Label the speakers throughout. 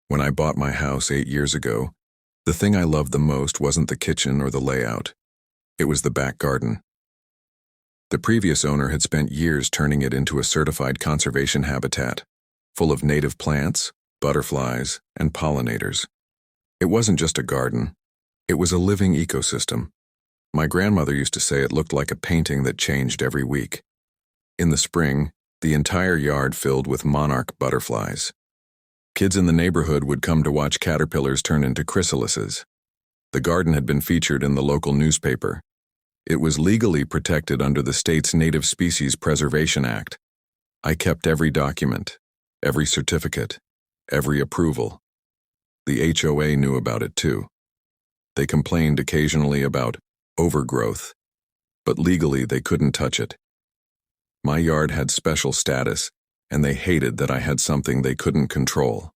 Speaker 1: When I bought my house 8 years ago, the thing I loved the most wasn't the kitchen or the layout. It was the back garden. The previous owner had spent years turning it into a certified conservation habitat, full of native plants, butterflies, and pollinators. It wasn't just a garden. It was a living ecosystem. My grandmother used to say it looked like a painting that changed every week. In the spring, the entire yard filled with monarch butterflies. Kids in the neighborhood would come to watch caterpillars turn into chrysalises. The garden had been featured in the local newspaper. It was legally protected under the state's Native Species Preservation Act. I kept every document, every certificate, every approval. The HOA knew about it too. They complained occasionally about overgrowth, but legally they couldn't touch it. My yard had special status, and they hated that I had something they couldn't control.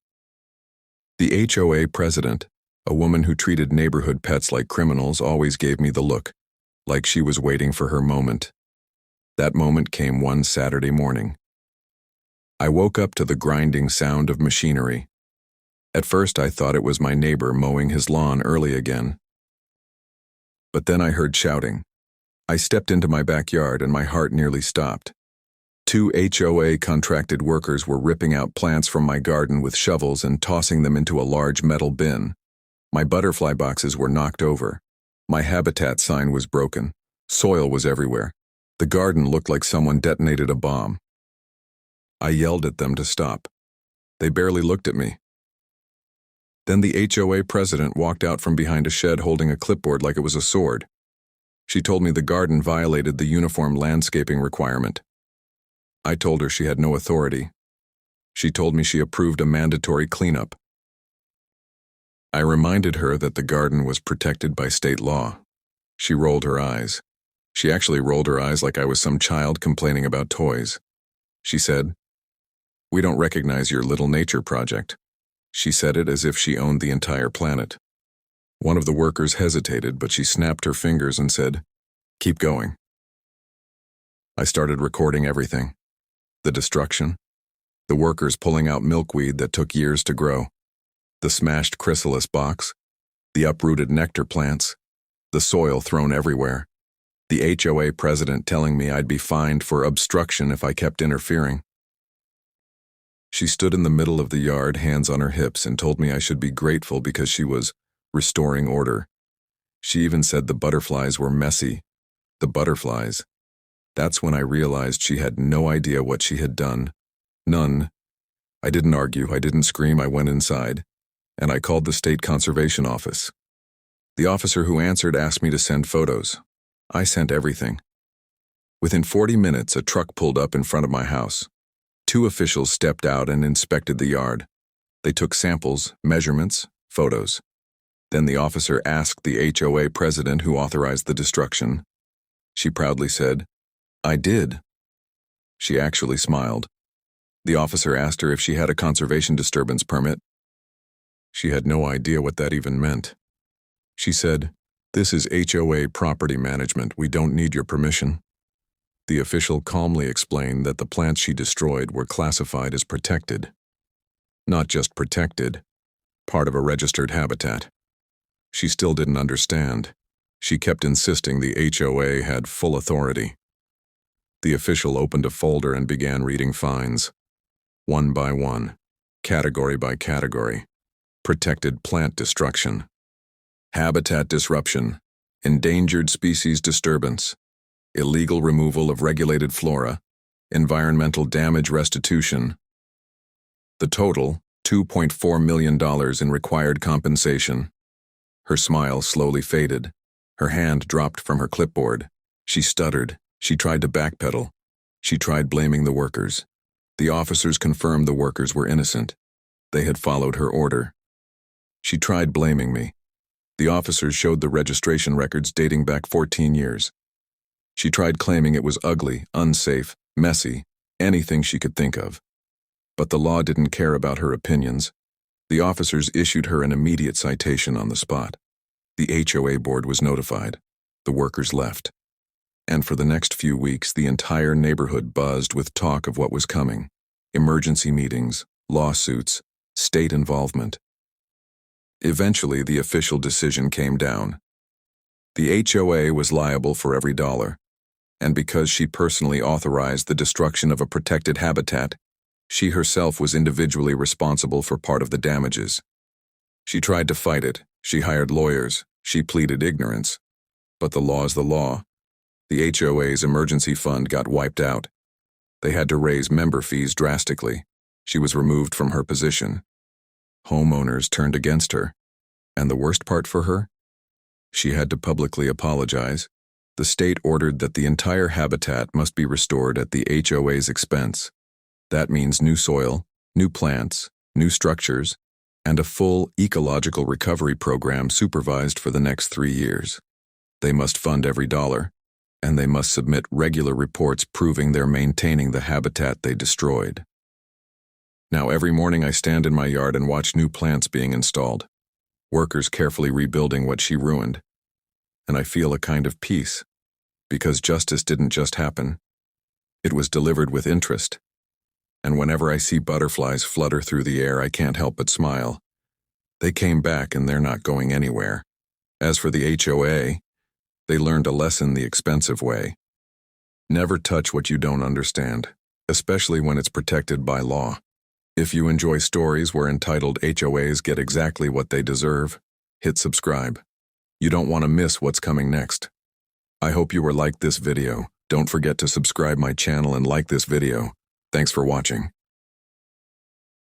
Speaker 1: The HOA president, a woman who treated neighborhood pets like criminals, always gave me the look, like she was waiting for her moment. That moment came one Saturday morning. I woke up to the grinding sound of machinery. At first I thought it was my neighbor mowing his lawn early again. But then I heard shouting. I stepped into my backyard and my heart nearly stopped. 2 HOA contracted workers were ripping out plants from my garden with shovels and tossing them into a large metal bin. My butterfly boxes were knocked over. My habitat sign was broken. Soil was everywhere. The garden looked like someone detonated a bomb. I yelled at them to stop. They barely looked at me. Then the HOA president walked out from behind a shed holding a clipboard like it was a sword. She told me the garden violated the uniform landscaping requirement. I told her she had no authority. She told me she approved a mandatory cleanup. I reminded her that the garden was protected by state law. She rolled her eyes. She actually rolled her eyes like I was some child complaining about toys. She said, "We don't recognize your little nature project." She said it as if she owned the entire planet. One of the workers hesitated, but she snapped her fingers and said, "Keep going." I started recording everything. The destruction, the workers pulling out milkweed that took years to grow, the smashed chrysalis box, the uprooted nectar plants, the soil thrown everywhere, the HOA president telling me I'd be fined for obstruction if I kept interfering. She stood in the middle of the yard, hands on her hips, and told me I should be grateful because she was restoring order. She even said the butterflies were messy. The butterflies. That's when I realized she had no idea what she had done. None. I didn't argue, I didn't scream, I went inside, and I called the state conservation office. The officer who answered asked me to send photos. I sent everything. Within 40 minutes, a truck pulled up in front of my house. 2 officials stepped out and inspected the yard. They took samples, measurements, photos. Then the officer asked the HOA president who authorized the destruction. She proudly said, "I did." She actually smiled. The officer asked her if she had a conservation disturbance permit. She had no idea what that even meant. She said, "This is HOA property management. We don't need your permission." The official calmly explained that the plants she destroyed were classified as protected. Not just protected, part of a registered habitat. She still didn't understand. She kept insisting the HOA had full authority. The official opened a folder and began reading fines. One by one, category by category. Protected plant destruction. Habitat disruption. Endangered species disturbance. Illegal removal of regulated flora. Environmental damage restitution. The total, $2.4 million in required compensation. Her smile slowly faded. Her hand dropped from her clipboard. She stuttered. She tried to backpedal. She tried blaming the workers. The officers confirmed the workers were innocent. They had followed her order. She tried blaming me. The officers showed the registration records dating back 14 years. She tried claiming it was ugly, unsafe, messy, anything she could think of. But the law didn't care about her opinions. The officers issued her an immediate citation on the spot. The HOA board was notified. The workers left. And for the next few weeks, the entire neighborhood buzzed with talk of what was coming. Emergency meetings, lawsuits, state involvement. Eventually, the official decision came down. The HOA was liable for every dollar, and because she personally authorized the destruction of a protected habitat, she herself was individually responsible for part of the damages. She tried to fight it, she hired lawyers, she pleaded ignorance. But the law is the law. The HOA's emergency fund got wiped out. They had to raise member fees drastically. She was removed from her position. Homeowners turned against her. And the worst part for her? She had to publicly apologize. The state ordered that the entire habitat must be restored at the HOA's expense. That means new soil, new plants, new structures, and a full ecological recovery program supervised for the next 3 years. They must fund every dollar, and they must submit regular reports proving they're maintaining the habitat they destroyed. Now every morning I stand in my yard and watch new plants being installed, workers carefully rebuilding what she ruined, and I feel a kind of peace, because justice didn't just happen. It was delivered with interest. And whenever I see butterflies flutter through the air, I can't help but smile. They came back and they're not going anywhere. As for the HOA, they learned a lesson the expensive way. Never touch what you don't understand, especially when it's protected by law. If you enjoy stories where entitled HOAs get exactly what they deserve, hit subscribe. You don't want to miss what's coming next. I hope you liked this video. Don't forget to subscribe my channel and like this video. Thanks for watching.